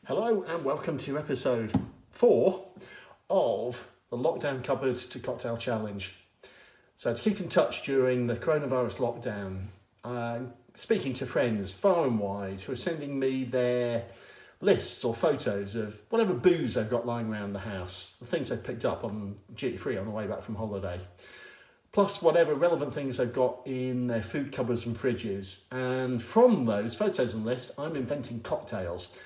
Hello and welcome to episode 4 of the Lockdown Cupboard to Cocktail Challenge. So to keep in touch during the coronavirus lockdown, I'm speaking to friends far and wide who are sending me their lists or photos of whatever booze they've got lying around the house, the things they've picked up on duty free on the way back from holiday, plus whatever relevant things they've got in their food cupboards and fridges. And from those photos and lists, I'm inventing cocktails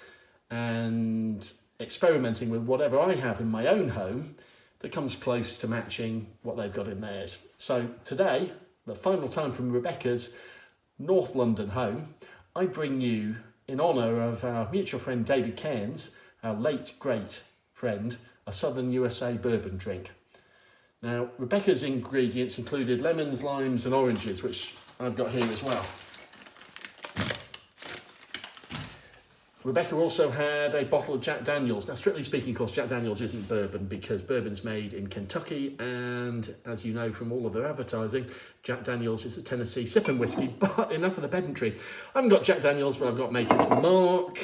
and experimenting with whatever I have in my own home that comes close to matching what they've got in theirs. So today, the final time from Rebecca's North London home, I bring you, in honour of our mutual friend David Cairns, our late great friend, a Southern USA bourbon drink. Now, Rebecca's ingredients included lemons, limes and oranges, which I've got here as well. Rebecca also had a bottle of Jack Daniels. Now, strictly speaking, of course, Jack Daniels isn't bourbon because bourbon's made in Kentucky, and as you know from all of their advertising, Jack Daniels is a Tennessee sipping whiskey. But enough of the pedantry. I haven't got Jack Daniels, but I've got Maker's Mark.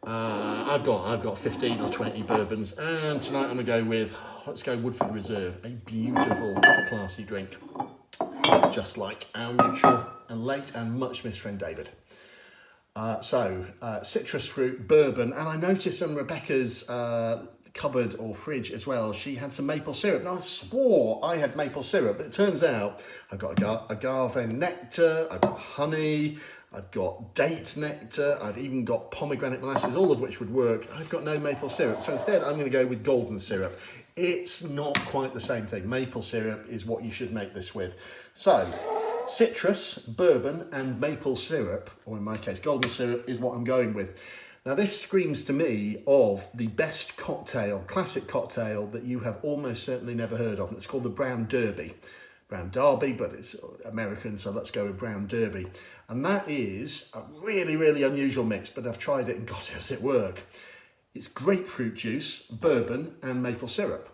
I've got 15 or 20 bourbons, and tonight I'm going to go with, let's go Woodford Reserve, a beautiful, classy drink, just like our mutual and late and much missed friend David. Citrus fruit, bourbon, and I noticed on Rebecca's cupboard or fridge as well, she had some maple syrup. Now, I swore I had maple syrup, but it turns out I've got agave nectar, I've got honey, I've got date nectar, I've even got pomegranate molasses, all of which would work. I've got no maple syrup, so instead I'm going to go with golden syrup. It's not quite the same thing. Maple syrup is what you should make this with. So, citrus, bourbon and maple syrup, or in my case golden syrup, is what I'm going with. Now this screams to me of the best cocktail, classic cocktail that you have almost certainly never heard of, and it's called the Brown Derby. Brown Derby, but it's American, so let's go with Brown Derby. And that is a really, really unusual mix, but I've tried it and God, does it work. It's grapefruit juice, bourbon and maple syrup.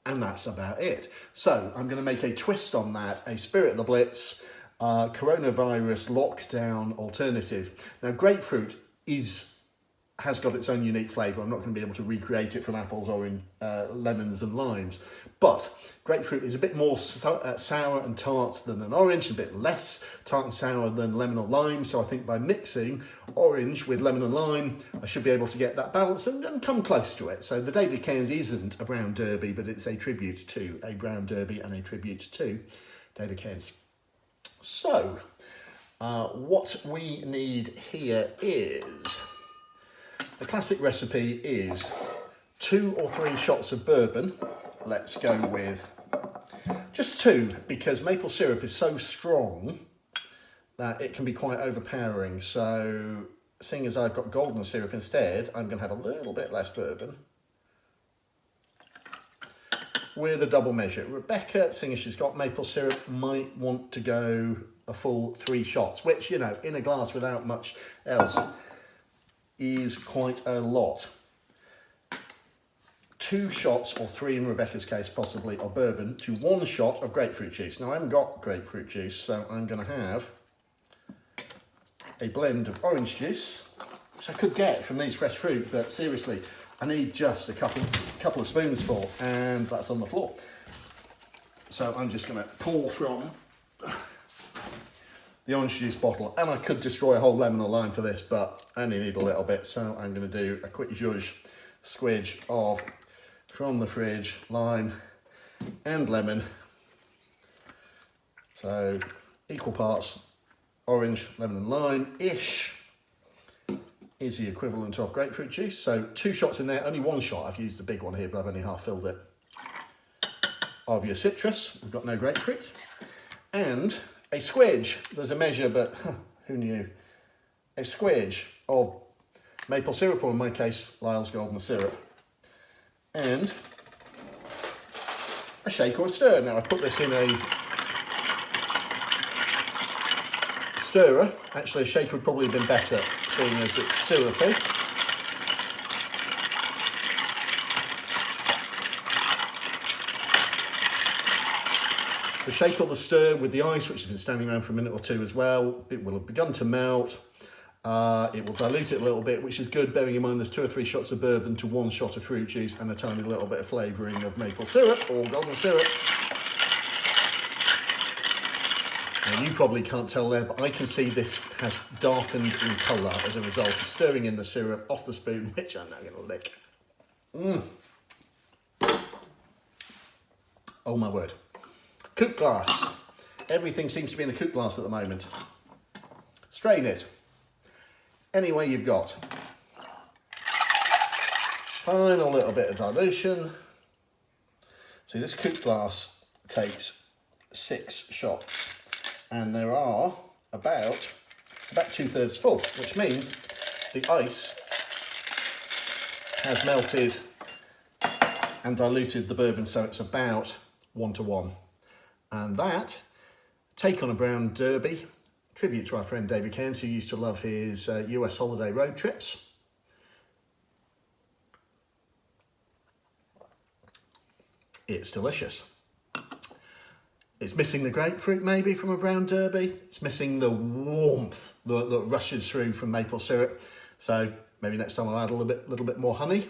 And that's about it. So I'm going to make a twist on that, a Spirit of the Blitz coronavirus lockdown alternative. Now, grapefruit has got its own unique flavour. I'm not going to be able to recreate it from apples or in lemons and limes. But grapefruit is a bit more sour and tart than an orange, a bit less tart and sour than lemon or lime. So I think by mixing orange with lemon and lime, I should be able to get that balance and come close to it. So the David Cairns isn't a Brown Derby, but it's a tribute to a Brown Derby and a tribute to David Cairns. So what we need here is, the classic recipe is 2 or 3 shots of bourbon. Let's go with just 2 because maple syrup is so strong that it can be quite overpowering. So seeing as I've got golden syrup instead, I'm going to have a little bit less bourbon with a double measure. Rebecca, seeing as she's got maple syrup, might want to go a full 3 shots, which, you know, in a glass without much else is quite a lot. 2 shots, or 3 in Rebecca's case possibly, of bourbon to 1 shot of grapefruit juice. Now I haven't got grapefruit juice, so I'm going to have a blend of orange juice, which I could get from these fresh fruit, but seriously, I need just a couple of spoonsful, and that's on the floor. So I'm just going to pour from the orange juice bottle, and I could destroy a whole lemon or lime for this, but I only need a little bit, so I'm going to do a quick squidge of, from the fridge, lime and lemon. So equal parts orange, lemon and lime-ish is the equivalent of grapefruit juice. So 2 shots in there, only 1 shot. I've used the big one here, but I've only half filled it. Of your citrus, we've got no grapefruit. And a squidge, there's a measure, but who knew? A squidge of maple syrup, or in my case, Lyle's golden syrup. And a shake or a stir. Now I put this in a stirrer. Actually, a shaker would probably have been better, seeing as it's syrupy. The shake or the stir with the ice, which has been standing around for a minute or 2 as well, it will have begun to melt. It will dilute it a little bit, which is good, bearing in mind there's 2 or 3 shots of bourbon to 1 shot of fruit juice and a tiny little bit of flavouring of maple syrup or golden syrup. Now, you probably can't tell there, but I can see this has darkened in colour as a result of stirring in the syrup off the spoon, which I'm now going to lick. Oh my word. Coupe glass. Everything seems to be in a coupe glass at the moment. Strain it. Any way you've got. Final little bit of dilution. So this coupe glass takes 6 shots. And there are about 2/3 full, which means the ice has melted and diluted the bourbon, so it's about 1:1. And that, take on a brown derby, tribute to our friend David Cairns, who used to love his US holiday road trips. It's delicious. It's missing the grapefruit maybe from a brown derby. It's missing the warmth that rushes through from maple syrup. So maybe next time I'll add a little bit more honey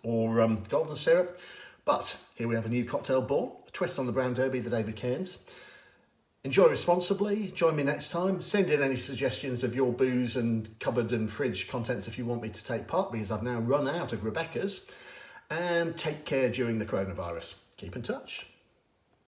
or golden syrup. But here we have a new cocktail born, a twist on the brown derby, the David Cairns. Enjoy responsibly. Join me next time. Send in any suggestions of your booze and cupboard and fridge contents if you want me to take part, because I've now run out of Rebecca's. And take care during the coronavirus. Keep in touch.